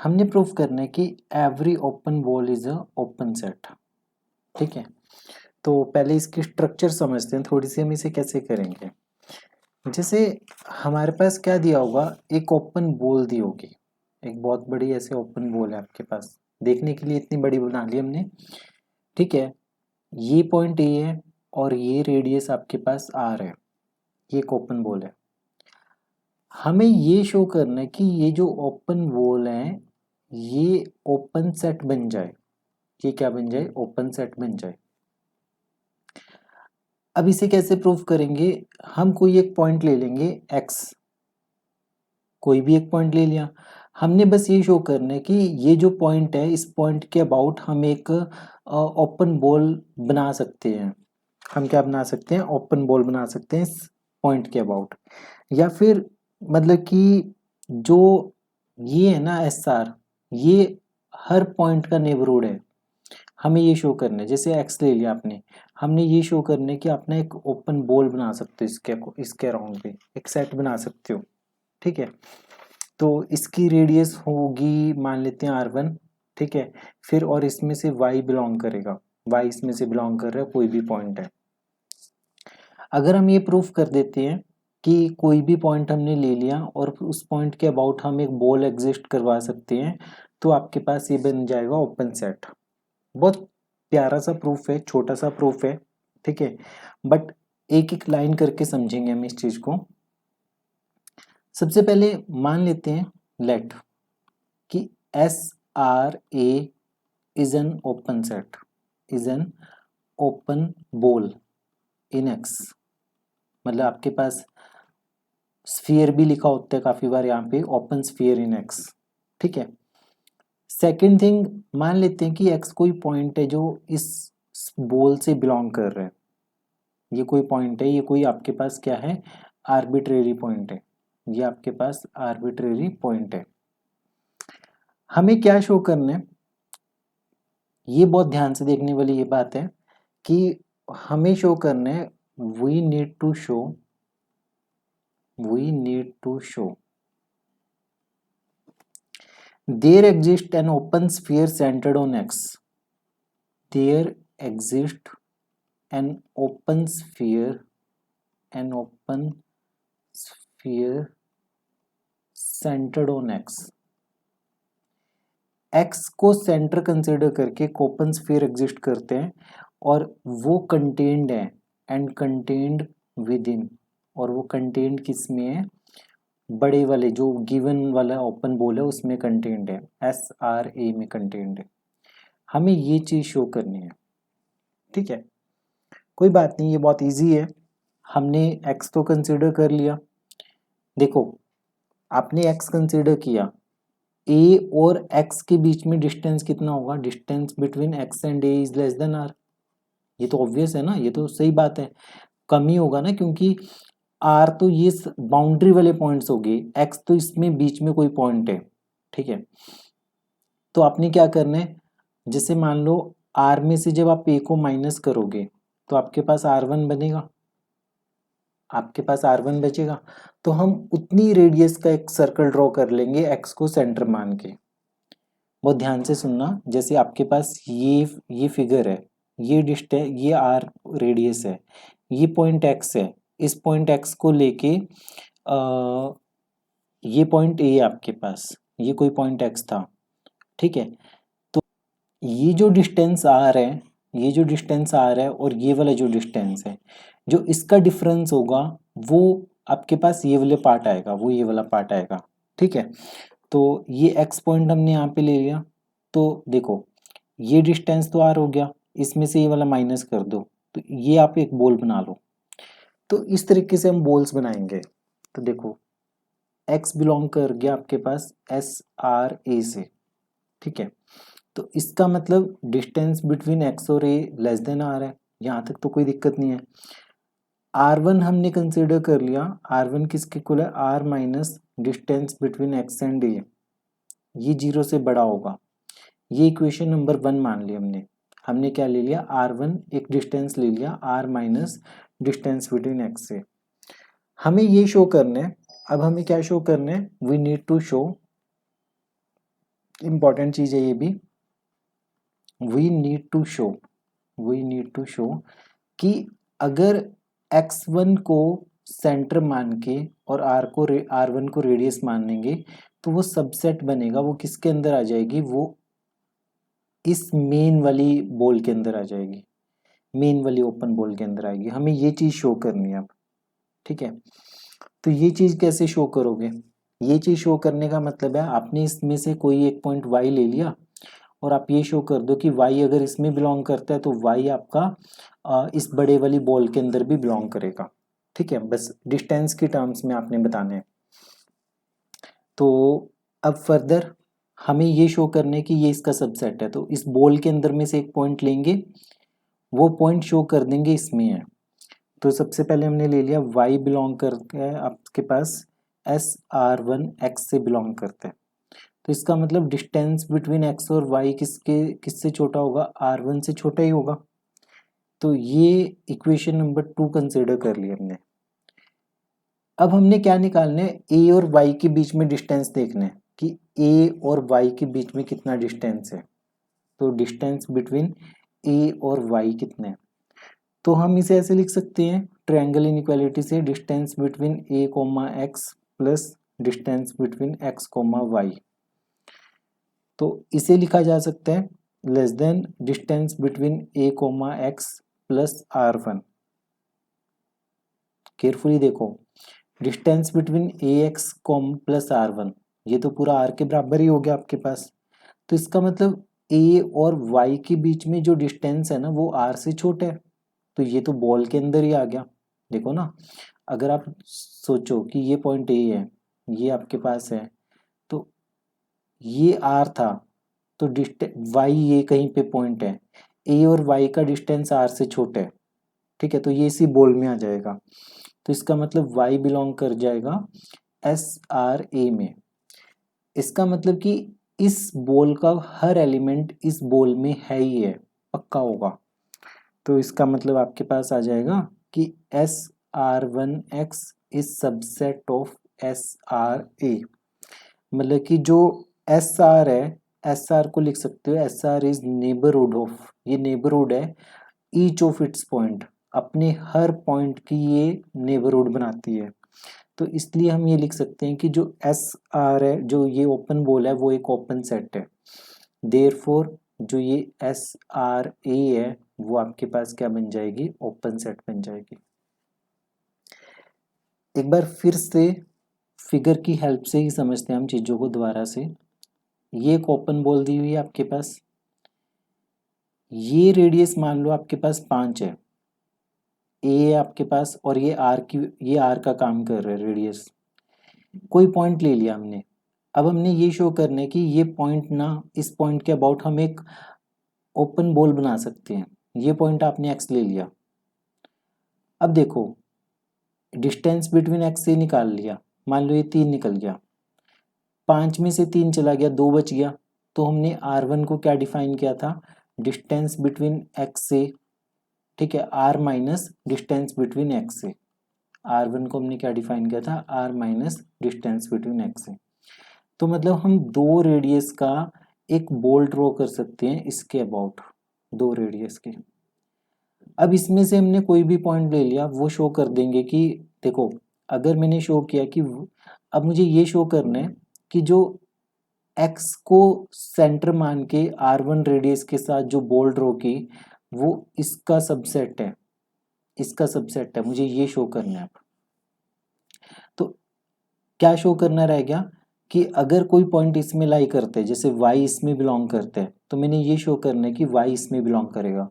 हमने प्रूफ करना है कि every open ball is a open set. ठीक है, तो पहले इसकी स्ट्रक्चर समझते हैं थोड़ी सी, हम इसे कैसे करेंगे। जैसे हमारे पास क्या दिया होगा, एक ओपन बॉल दी होगी, एक बहुत बड़ी ऐसे ओपन बॉल है आपके पास, देखने के लिए इतनी बड़ी बना ली हमने। ठीक है, ये पॉइंट ए है और ये रेडियस आपके पास आर है, ये एक ओपन बॉल है। हमें ये शो करना है कि ये जो ओपन बॉल है ये ओपन सेट बन जाए, ये क्या बन जाए, ओपन सेट बन जाए। अब इसे कैसे प्रूफ करेंगे, हम कोई एक पॉइंट ले लेंगे x, कोई भी एक पॉइंट ले लिया, हमने बस ये शो करना है कि ये जो पॉइंट है इस पॉइंट के अबाउट हम एक ओपन बॉल बना सकते हैं। हम क्या बना सकते हैं, ओपन बॉल बना सकते हैं इस पॉइंट के अबाउट। या फिर मतलब कि जो ये है ना एस आर, ये हर पॉइंट का नेबरहुड है, हमें ये शो करना है। जैसे एक्स ले लिया आपने, हमने ये शो करना है कि आपने एक ओपन बॉल बना सकते हो इसके अराउंड पे एक सेट बना सकते हो। ठीक है, तो इसकी रेडियस होगी मान लेते हैं R1। ठीक है, फिर और इसमें से y बिलोंग करेगा, y इसमें से बिलोंग कर रहा है, कोई भी पॉइंट है। अगर हम ये प्रूफ कर देते हैं कि कोई भी पॉइंट हमने ले लिया और उस पॉइंट के अबाउट हम एक बॉल एग्जिस्ट करवा सकते हैं, तो आपके पास ये बन जाएगा ओपन सेट। बहुत प्यारा सा प्रूफ है, छोटा सा प्रूफ है। ठीक है, बट एक एक लाइन करके समझेंगे हम इस चीज को। सबसे पहले मान लेते हैं लेट कि S R A is an open set, is an open ball in x. मतलब आपके पास स्फीयर भी लिखा होता है काफी बार यहाँ पे, ओपन स्फीयर इन एक्स। ठीक है, सेकेंड थिंग, मान लेते हैं कि एक्स कोई पॉइंट है जो इस बॉल से बिलोंग कर रहा है। ये कोई पॉइंट है, ये कोई आपके पास क्या है, आर्बिट्रेरी पॉइंट है, ये आपके पास आर्बिट्रेरी पॉइंट है। हमें क्या शो करना है, ये बहुत ध्यान से देखने वाली ये बात है कि हमें शो करना है, we need to show there exist an open sphere centered on X, there exist an open sphere centered on X. X को सेंटर कंसिडर करके एक ओपन स्फीयर एग्जिस्ट करते हैं और वो कंटेन्ड है एंड कंटेन्ड विद इन, और वो कंटेन्ड किस में है, बड़े वाले जो गिवन वाला ओपन बॉल है उसमें कंटेन्ड है, एस आर ए में कंटेन्ड है। हमें ये चीज शो करनी है। ठीक है, कोई बात नहीं, ये बहुत इजी है। हमने एक्स तो कंसिडर कर लिया। देखो, आपने एक्स कंसिडर किया, ए और एक्स के बीच में डिस्टेंस कितना होगा, distance between X and A is less than R. ये तो ऑब्वियस है ना, ये तो सही बात है, कम ही होगा ना, क्योंकि आर तो ये बाउंड्री वाले पॉइंट्स हो गए, एक्स तो इसमें बीच में कोई पॉइंट है। ठीक है, तो आपने क्या करना है, जैसे मान लो आर में से जब आप ए को माइनस करोगे तो आपके पास R1 बनेगा, आपके पास R1 बचेगा, तो हम उतनी रेडियस का एक सर्कल ड्रॉ कर लेंगे एक्स को सेंटर मान के। बहुत ध्यान से सुनना, जैसे आपके पास ये फिगर है, ये डिस्टेंस, ये आर रेडियस है, ये पॉइंट एक्स है, इस पॉइंट एक्स को लेके ये पॉइंट ए है आपके पास, ये कोई पॉइंट एक्स था। ठीक है, तो ये जो डिस्टेंस आर है, ये जो डिस्टेंस आर है और ये वाला जो डिस्टेंस है, जो इसका डिफरेंस होगा वो आपके पास ये वाले पार्ट आएगा, वो ये वाला पार्ट आएगा। ठीक है, तो ये एक्स पॉइंट हमने यहाँ पे ले लिया, तो देखो ये डिस्टेंस तो आर हो गया, इसमें से ये वाला माइनस कर दो, तो ये आप एक बॉल बना लो। तो इस तरीके से हम बॉल्स बनाएंगे। तो देखो एक्स बिलोंग कर गया आपके पास एस आर ए से। ठीक है, तो इसका मतलब डिस्टेंस बिटवीन एक्स और ए लेस देन आर है, यहाँ तक तो कोई दिक्कत नहीं है। R1 हमने कंसिडर कर लिया, R1 किसके इक्वल है, R minus distance between X and A, ये 0 से बड़ा होगा। ये इक्वेशन नंबर 1 मान ली हमने। हमने क्या ले लिया, R1 एक डिस्टेंस ले लिया, R minus distance between x से। हमें ये शो करना है, अब हमें क्या शो करना है, we need to show important चीज़ है ये भी, वी नीड टू शो कि अगर x1 को सेंटर मान के और r1 को रेडियस मानेंगे तो वो सबसेट बनेगा, वो किसके अंदर आ जाएगी, वो इस मेन वाली बॉल के अंदर आ जाएगी, मेन वाली ओपन बॉल के अंदर आएगी। हमें ये चीज़ शो करनी है अब, ठीक है। तो ये चीज़ कैसे शो करोगे, ये चीज़ शो करने का मतलब है आपने इसमें से कोई एक पॉइंट y ले लिया और आप ये शो कर दो कि y अगर इसमें बिलोंग करता है तो y आपका इस बड़े वाली बॉल के अंदर भी बिलोंग करेगा, ठीक है। बस डिस्टेंस के टर्म्स में आपने बताने हैं। तो अब फर्दर हमें ये शो करने कि ये इसका सबसेट है, तो इस बॉल के अंदर में से एक पॉइंट लेंगे, वो पॉइंट शो कर देंगे इसमें है। तो सबसे पहले हमने ले लिया y बिलोंग करता है आपके पास SR1 x से बिलोंग करता है, तो इसका मतलब डिस्टेंस बिटवीन x और y किससे छोटा होगा, R1 से छोटा ही होगा। तो ये इक्वेशन नंबर 2 कंसिडर कर लिया हमने। अब हमने क्या निकालना है, a और y के बीच में डिस्टेंस देखना है कि a और y के बीच में कितना डिस्टेंस है। तो डिस्टेंस बिटवीन a और y कितना है, तो हम इसे ऐसे लिख सकते हैं ट्रायंगल इनइक्वालिटी से, distance between a comma x plus distance between x comma y। तो इसे लिखा जा सकता है less than distance between a comma x plus r1। Carefully देखो, distance between A X comma plus r1, ये तो पूरा r के बराबर ही हो गया आपके पास। तो इसका मतलब a और y के बीच में जो डिस्टेंस है ना वो r से छोटा है, तो ये तो बॉल के अंदर ही आ गया। देखो ना, अगर आप सोचो कि ये पॉइंट a है, ये आपके पास है, तो ये r था, तो y ये कहीं पे पॉइंट है, a और y का डिस्टेंस r से छोटा है, ठीक है, तो ये इसी बॉल में आ जाएगा। तो इसका मतलब y बिलोंग कर जाएगा SRA में। इसका मतलब कि इस बॉल का हर एलिमेंट इस बॉल में है ही है, पक्का होगा। तो इसका मतलब आपके पास आ जाएगा कि SR1X is subset of SRA। मतलब कि जो SR है, SR को लिख सकते हो SR इज नेबरहुड ऑफ, ये नेबरहुड है ईच ऑफ इट्स पॉइंट, अपने हर पॉइंट की ये नेबरहुड बनाती है। तो इसलिए हम ये लिख सकते हैं कि जो SR है, जो ये ओपन बॉल है, वो एक ओपन सेट है। देयरफॉर जो ये SRA है वो आपके पास क्या बन जाएगी, ओपन सेट बन जाएगी। एक बार फिर से फिगर की हेल्प से ही समझते हैं हम चीज़ों को दोबारा से। ये एक ओपन बॉल दी हुई है आपके पास, ये रेडियस मान लो आपके पास 5 है, ए आपके पास, और ये आर का काम कर रहा है रेडियस। कोई पॉइंट ले लिया हमने, अब हमने ये शो करना है कि ये पॉइंट ना, इस पॉइंट के अबाउट हम एक ओपन बॉल बना सकते हैं। ये पॉइंट आपने एक्स ले लिया। अब देखो, डिस्टेंस बिटवीन एक्स से निकाल लिया, मान लो ये 3 निकल गया, 5 में से 3 चला गया, 2 बच गया। तो हमने R1 को क्या डिफाइन किया था, डिस्टेंस बिटवीन एक्स से, ठीक है, R minus distance between x से। R1 को हमने क्या डिफाइन किया था, R minus distance between x से। तो मतलब हम 2 रेडियस का एक बॉल ड्रॉ कर सकते हैं इसके अबाउट, 2 रेडियस के। अब इसमें से हमने कोई भी पॉइंट ले लिया, वो शो कर देंगे कि देखो, अगर मैंने शो किया कि अब मुझे ये शो करना है कि जो x को सेंटर मान के R1 रेडियस के साथ जो बॉल ड्रॉ की, वो इसका सबसेट है, इसका सबसेट है, मुझे ये शो करना है। तो क्या शो करना रह गया कि अगर कोई पॉइंट इसमें लाई करते हैं, जैसे y इसमें बिलोंग करते हैं, तो मैंने ये शो करना है कि y इसमें बिलोंग करेगा।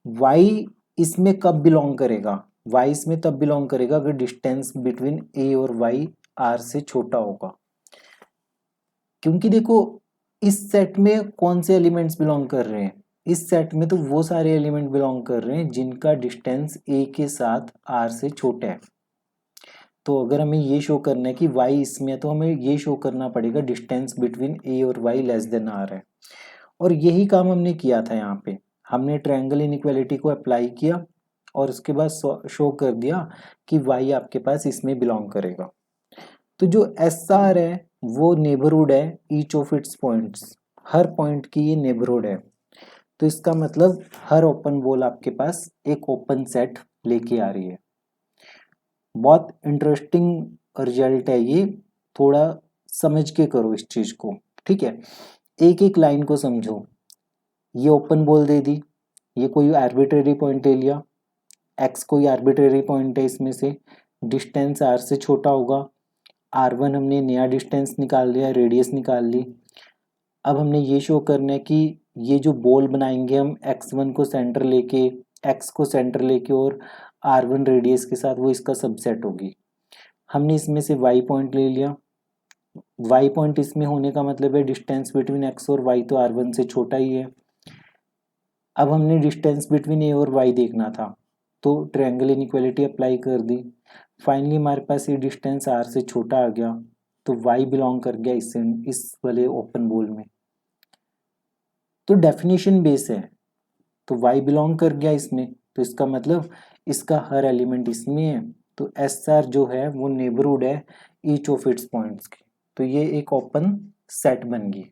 y इसमें कब बिलोंग करेगा, y इसमें तब बिलोंग करेगा अगर डिस्टेंस बिटवीन a और y r से छोटा होगा। क्योंकि देखो, इस सेट में कौन से एलिमेंट्स बिलोंग कर रहे हैं, इस सेट में तो वो सारे एलिमेंट बिलोंग कर रहे हैं जिनका डिस्टेंस a के साथ r से छोटा है। तो अगर हमें ये शो करना है कि y इसमें है, तो हमें ये शो करना पड़ेगा डिस्टेंस बिटवीन a और y लेस देन r है। और यही काम हमने किया था यहाँ पे, हमने ट्रायंगल इनइक्वालिटी को अप्लाई किया और उसके बाद शो कर दिया कि y आपके पास इसमें बिलोंग करेगा। तो जो SR है वो नेबरहुड है each of its points, her point की ये नेबरहुड है। तो इसका मतलब हर ओपन बॉल आपके पास एक ओपन सेट लेके आ रही है। बहुत इंटरेस्टिंग रिजल्ट है ये, थोड़ा समझ के करो इस चीज को, ठीक है। एक एक लाइन को समझो। ये ओपन बॉल दे दी, ये कोई आर्बिट्रेरी पॉइंट ले लिया, एक्स कोई आर्बिट्रेरी पॉइंट है, इसमें से डिस्टेंस आर से छोटा होगा, R1 हमने नया डिस्टेंस निकाल लिया, रेडियस निकाल ली। अब हमने ये शो करना है कि ये जो बॉल बनाएंगे हम x1 को सेंटर लेके, x को सेंटर लेके और R1 रेडियस के साथ, वो इसका सबसेट होगी। हमने इसमें से y पॉइंट ले लिया, y पॉइंट इसमें होने का मतलब है डिस्टेंस बिटवीन x और y तो R1 से छोटा ही है। अब हमने डिस्टेंस बिटवीन a और y देखना था, तो ट्रायंगल इनइक्वालिटी अप्लाई कर दी। फाइनली हमारे पास ये डिस्टेंस r से छोटा आ गया, तो y बिलोंग कर गया इस वाले ओपन बॉल में। तो डेफिनेशन बेस है, तो y बिलोंग कर गया इसमें, तो इसका मतलब इसका हर एलिमेंट इसमें है। तो एस आर जो है वो नेबरहुड है ईच ऑफ इट्स पॉइंट्स की, तो ये एक ओपन सेट बन गई।